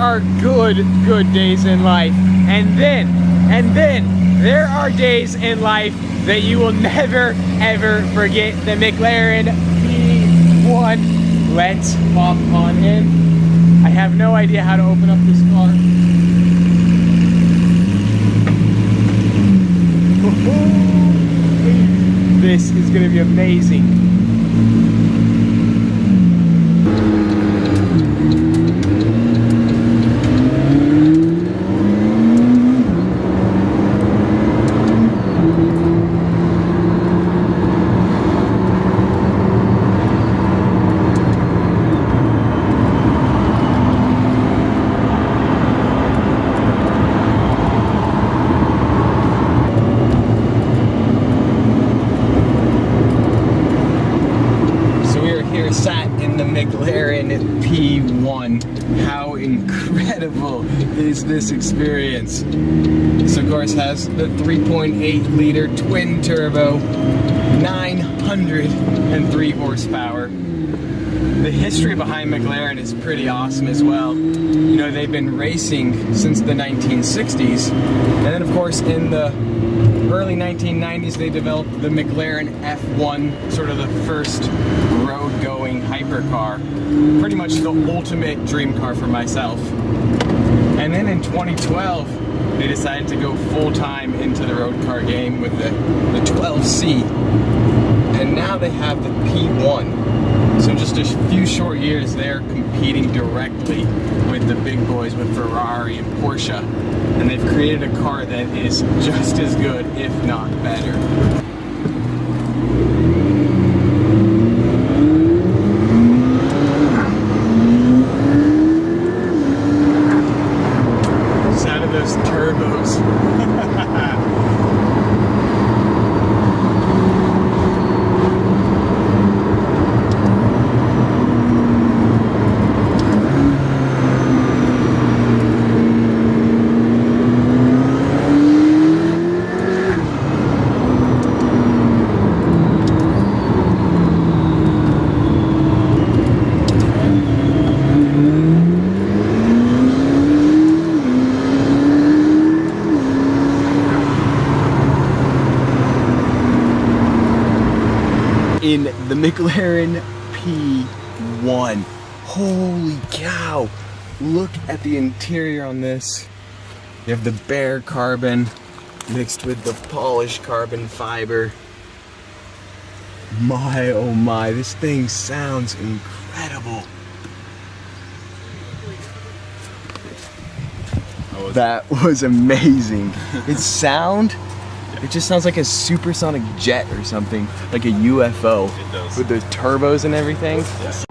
are good days in life. And then there are days in life that you will never ever forget. The McLaren P1. Let's hop on in. I have no idea how to open up this car. This is gonna be amazing. Sat in the McLaren P1. How incredible is this experience? This of course has the 3.8 liter twin turbo, 903 horsepower. The history behind McLaren is pretty awesome as well. You know, they've been racing since the 1960s, and then of course in the early 1990s they developed the McLaren F1, sort of the first road-going hypercar. Pretty much the ultimate dream car for myself. And then in 2012 they decided to go full-time into the road car game with the 12C. And now they have the P1. So just a few short years they're competing directly with the big boys, with Ferrari and Porsche. And they've created a car that is just as good, if not better. Sound of those turbos. In the McLaren P1. Holy cow! Look at the interior on this. You have the bare carbon mixed with the polished carbon fiber. My oh my, this thing sounds incredible. That was amazing. Its sound, it just sounds like a supersonic jet or something, like a UFO. It does. With the turbos and everything. Yeah.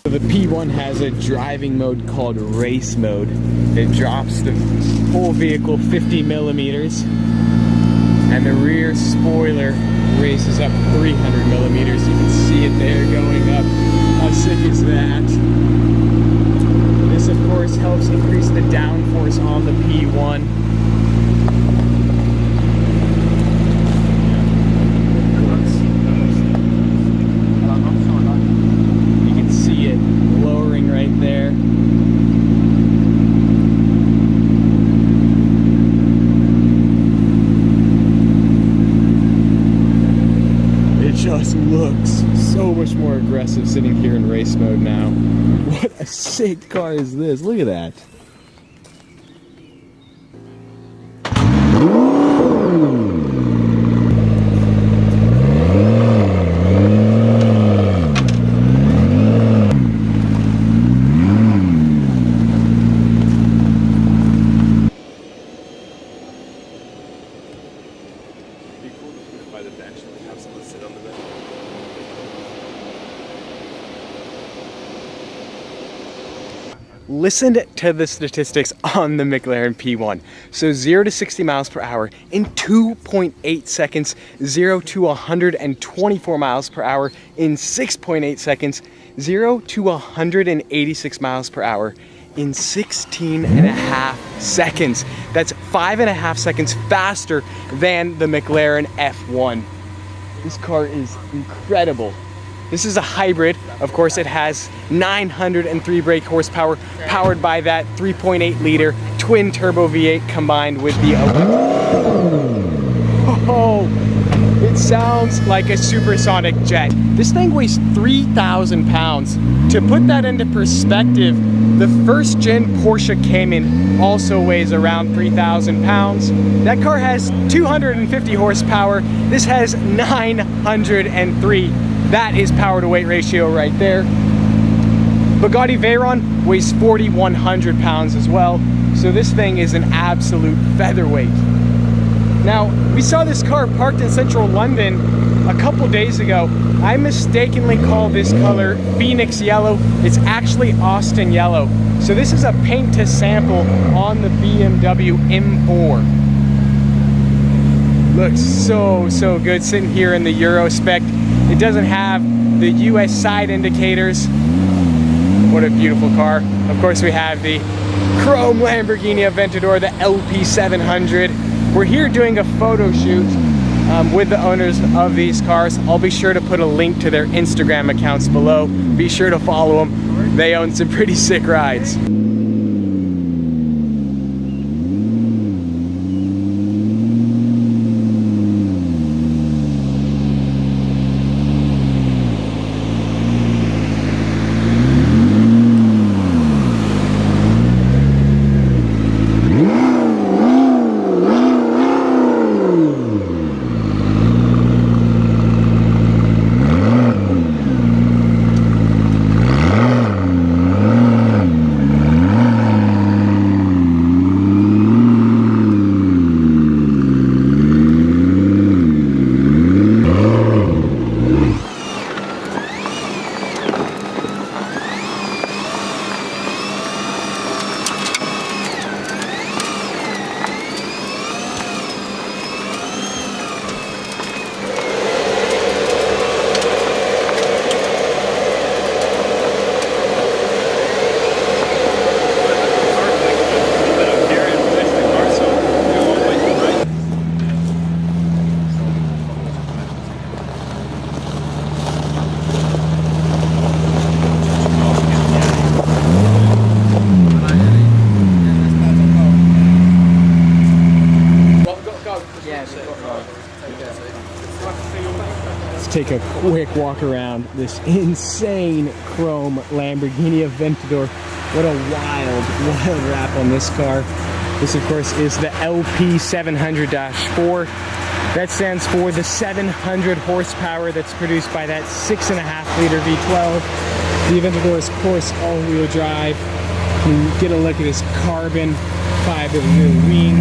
The P1 has a driving mode called race mode. It drops the whole vehicle 50 millimeters, and the rear spoiler raises up 300 millimeters. You can see it there going up. How sick is that? This of course helps increase the downforce on the P1. Just looks so much more aggressive sitting here in race mode now. What a sick car is this? Look at that. By the bench and have someone sit on the bench. listen to the statistics on the McLaren P1. So 0 to 60 miles per hour in 2.8 seconds, 0 to 124 miles per hour in 6.8 seconds, 0 to 186 miles per hour in 16 and a half seconds. That's 5.5 seconds faster than the McLaren F1. This car is incredible. This is a hybrid. Of course, it has 903 brake horsepower, powered by that 3.8 liter twin turbo V8 combined with the Oh, it sounds like a supersonic jet. This thing weighs 3,000 pounds. To put that into perspective, the first gen Porsche Cayman also weighs around 3,000 pounds. That car has 250 horsepower. This has 903. That is power to weight ratio right there. Bugatti Veyron weighs 4,100 pounds as well. So this thing is an absolute featherweight. Now, we saw this car parked in central London a couple days ago. I mistakenly called this color Phoenix Yellow. It's actually Austin Yellow. So this is a paint to sample on the BMW M4. Looks so good sitting here in the Euro spec. It doesn't have the US side indicators. What a beautiful car. Of course, we have the chrome Lamborghini Aventador, the LP700. We're here doing a photo shoot with the owners of these cars. I'll be sure to put a link to their Instagram accounts below. Be sure to follow them. They own some pretty sick rides. Let's take a quick walk around this insane chrome Lamborghini Aventador. What a wild wrap on this car. This, of course, is the LP700-4. That stands for the 700 horsepower that's produced by that 6.5 liter V12. The Aventador is, of course, all-wheel drive. You can get a look at this carbon fiber rear wing.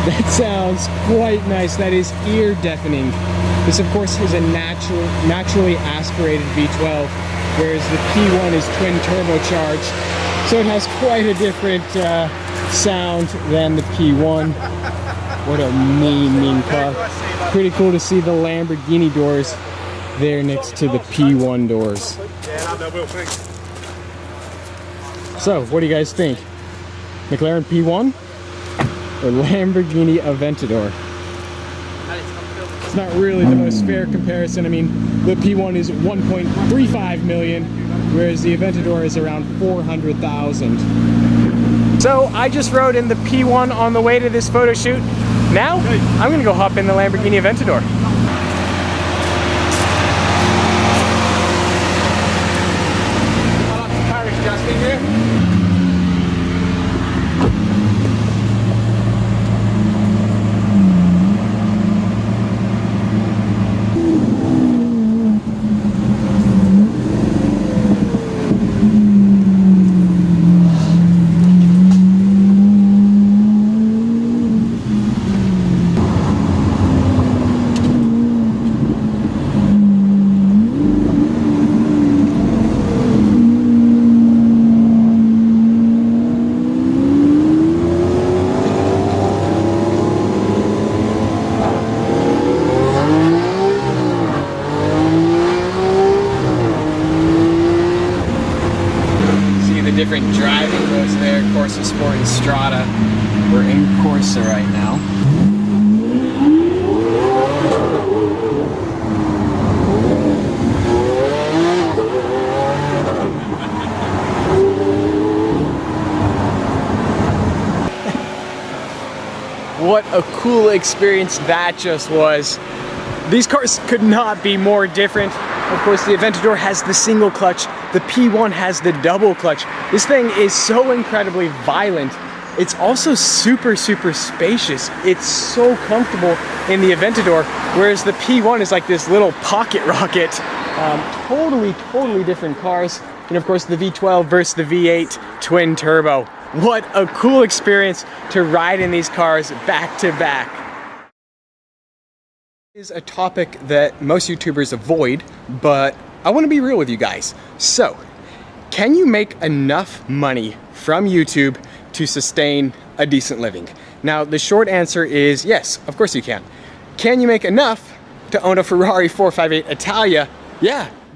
That sounds quite nice. That is ear deafening. This, of course, is a naturally aspirated V12, whereas the P1 is twin turbocharged. So it has quite a different sound than the P1. What a mean car. Pretty cool to see the Lamborghini doors there next to the P1 doors. So, what do you guys think? McLaren P1 or Lamborghini Aventador? It's not really the most fair comparison. I mean, the P1 is 1.35 million, whereas the Aventador is around 400,000. So I just rode in the P1 on the way to this photo shoot. Now, I'm gonna go hop in the Lamborghini Aventador. We're in Corsa right now. What a cool experience that just was. These cars could not be more different. Of course, the Aventador has the single clutch. The P1 has the double clutch. This thing is so incredibly violent. It's also super, super spacious. It's so comfortable in the Aventador, whereas the P1 is like this little pocket rocket. Totally different cars. And of course, the V12 versus the V8 twin turbo. What a cool experience to ride in these cars back to back. Is a topic that most YouTubers avoid, but I want to be real with you guys. So, can you make enough money from YouTube to sustain a decent living? Now, the short answer is yes, of course you can. Can you make enough to own a Ferrari 458 Italia? Yeah,